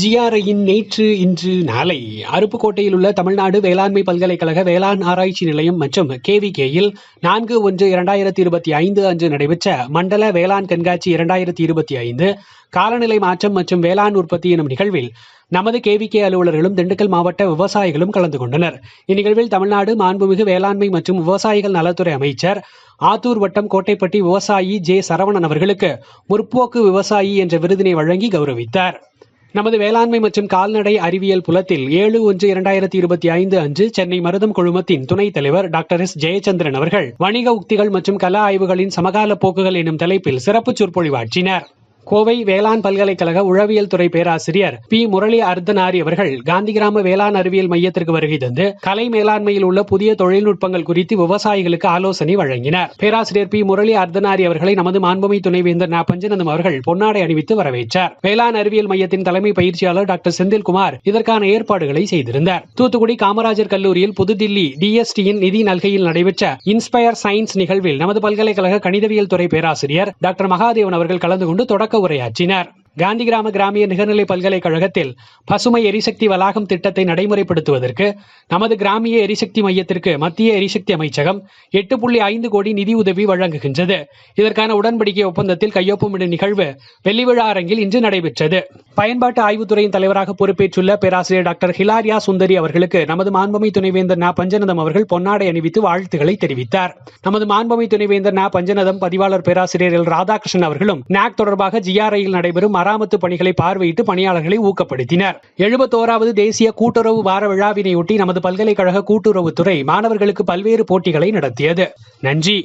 ஜிஆர்ஐயின் நேற்று இன்று நாளை அருப்புக்கோட்டையில் உள்ள தமிழ்நாடு வேளாண்மை பல்கலைக்கழக வேளாண் ஆராய்ச்சி நிலையம் மற்றும் கேவிகேயில் 4/1/2025 அன்று நடைபெற்ற மண்டல வேளாண் கண்காட்சி 2025 காலநிலை மாற்றம் மற்றும் வேளாண் உற்பத்தி எனும் நிகழ்வில் நமது கேவிகே அலுவலர்களும் திண்டுக்கல் மாவட்ட விவசாயிகளும் கலந்து கொண்டனர். இந்நிகழ்வில் தமிழ்நாடு மாண்புமிகு வேளாண்மை மற்றும் விவசாயிகள் நலத்துறை அமைச்சர் ஆத்தூர் வட்டம் கோட்டைப்பட்டி விவசாயி ஜே சரவணன் அவர்களுக்கு முற்போக்கு விவசாயி என்ற விருதினை வழங்கி கௌரவித்தார். நமது வேளாண்மை மற்றும் கால்நடை அறிவியல் புலத்தில் 7/1/2025 அன்று சென்னை மருதம் குழுமத்தின் துணைத் தலைவர் டாக்டர் எஸ் ஜெயச்சந்திரன் அவர்கள் வணிக உக்திகள் மற்றும் கள ஆய்வுகளின் சமகால போக்குகள் எனும் தலைப்பில் சிறப்பு சொற்பொழிவாற்றினார். கோவை வேளாண் பல்கலைக்கழக உழவியல் துறை பேராசிரியர் பி முரளி அர்த்தனாரி அவர்கள் காந்திகிராம வேளாண் அறிவியல் மையத்திற்கு வருகை தந்து கலை மேலாண்மையில் உள்ள புதிய தொழில்நுட்பங்கள் குறித்து விவசாயிகளுக்கு ஆலோசனை வழங்கினார். பேராசிரியர் பி முரளி அர்த்தனாரி அவர்களை நமது மாண்புமை துணைவேந்தர் ந. பஞ்சநந்தம் அவர்கள் பொன்னாடை அணிவித்து வரவேற்றார். வேளாண் அறிவியல் மையத்தின் தலைமை பயிற்சியாளர் டாக்டர் செந்தில்குமார் இதற்கான ஏற்பாடுகளை செய்திருந்தார். தூத்துக்குடி காமராஜர் கல்லூரியில் புதுதில்லி டிஎஸ்டியின் நிதி நல்கையில் நடைபெற்ற இன்ஸ்பயர் சயின்ஸ் நிகழ்வில் நமது பல்கலைக்கழக கணிதவியல் துறை பேராசிரியர் டாக்டர் மகாதேவன் அவர்கள் கலந்து கொண்டு தொடக்க உரையாற்றினார். காந்திகிராம கிராமிய நிகர்நிலை பல்கலைக்கழகத்தில் பசுமை எரிசக்தி வளாகம் திட்டத்தை நடைமுறைப்படுத்துவதற்கு நமது கிராமிய எரிசக்தி மையத்திற்கு மத்திய எரிசக்தி அமைச்சகம் 8.5 கோடி நிதி உதவி வழங்குகின்றது. இதற்கான உடன்படிக்கை ஒப்பந்தத்தில் கையொப்பமிடும் நிகழ்வு வெள்ளிவிழா அரங்கில் இன்று நடைபெற்றது. பயன்பாட்டு ஆய்வுத்துறையின் தலைவராக பொறுப்பேற்றுள்ள பேராசிரியர் டாக்டர் ஹிலாரியா சுந்தரி அவர்களுக்கு நமது மாண்புமை துணைவேந்தர் ந. பஞ்சநந்தம் அவர்கள் பொன்னாடை அணிவித்து வாழ்த்துக்களை தெரிவித்தார். நமது மாண்புமை துணைவேந்தர் ந. பஞ்சநந்தம் பதிவாளர் பேராசிரியர் எல். ராதாகிருஷ்ணன் அவர்களும் நாக் தொடர்பாக ஜிஆர்ஐயில் நடைபெறும் மராமத்து பணிகளை பார்வையிட்டு பணியாளர்களை ஊக்கப்படுத்தினர். 71வது தேசிய கூட்டுறவு வார விழாவினையொட்டி நமது பல்கலைக்கழக கூட்டுறவுத்துறை மாணவர்களுக்கு பல்வேறு போட்டிகளை நடத்தியது. நன்றி.